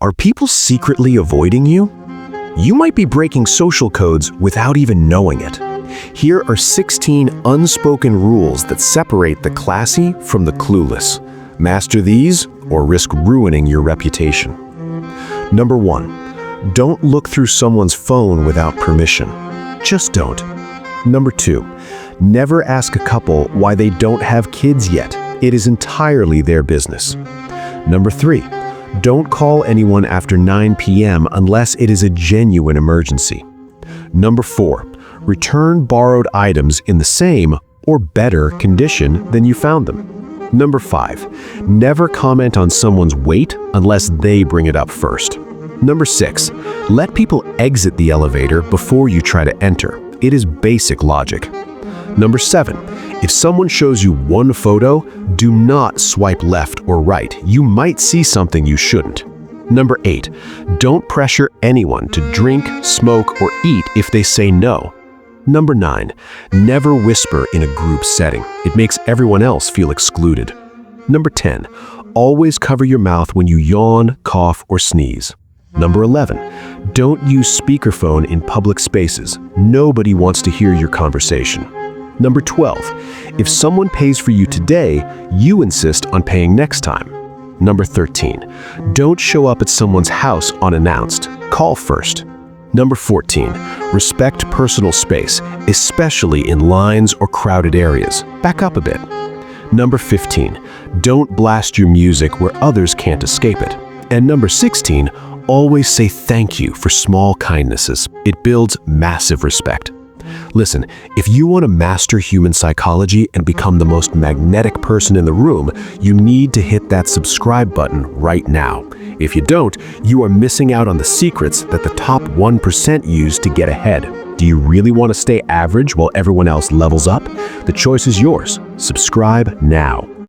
Are people secretly avoiding you? You might be breaking social codes without even knowing it. Here are 16 unspoken rules that separate the classy from the clueless. Master these or risk ruining your reputation. Number 1, don't look through someone's phone without permission. Just don't. Number 2, never ask a couple why they don't have kids yet. It is entirely their business. Number 3, don't call anyone after 9 p.m. unless it is a genuine emergency. Number 4, return borrowed items in the same or better condition than you found them. Number 5, never comment on someone's weight unless they bring it up first. Number 6, let people exit the elevator before you try to enter. It is basic logic. Number 7, if someone shows you one photo, do not swipe left or right. You might see something you shouldn't. Number 8, don't pressure anyone to drink, smoke, or eat if they say no. Number 9, never whisper in a group setting. It makes everyone else feel excluded. Number 10, always cover your mouth when you yawn, cough, or sneeze. Number 11, don't use speakerphone in public spaces. Nobody wants to hear your conversation. Number 12, if someone pays for you today, you insist on paying next time. Number 13, don't show up at someone's house unannounced. Call first. Number 14, respect personal space, especially in lines or crowded areas. Back up a bit. Number 15, don't blast your music where others can't escape it. And number 16, always say thank you for small kindnesses. It builds massive respect. Listen, if you want to master human psychology and become the most magnetic person in the room, you need to hit that subscribe button right now. If you don't, you are missing out on the secrets that the top 1% use to get ahead. Do you really want to stay average while everyone else levels up? The choice is yours. Subscribe now.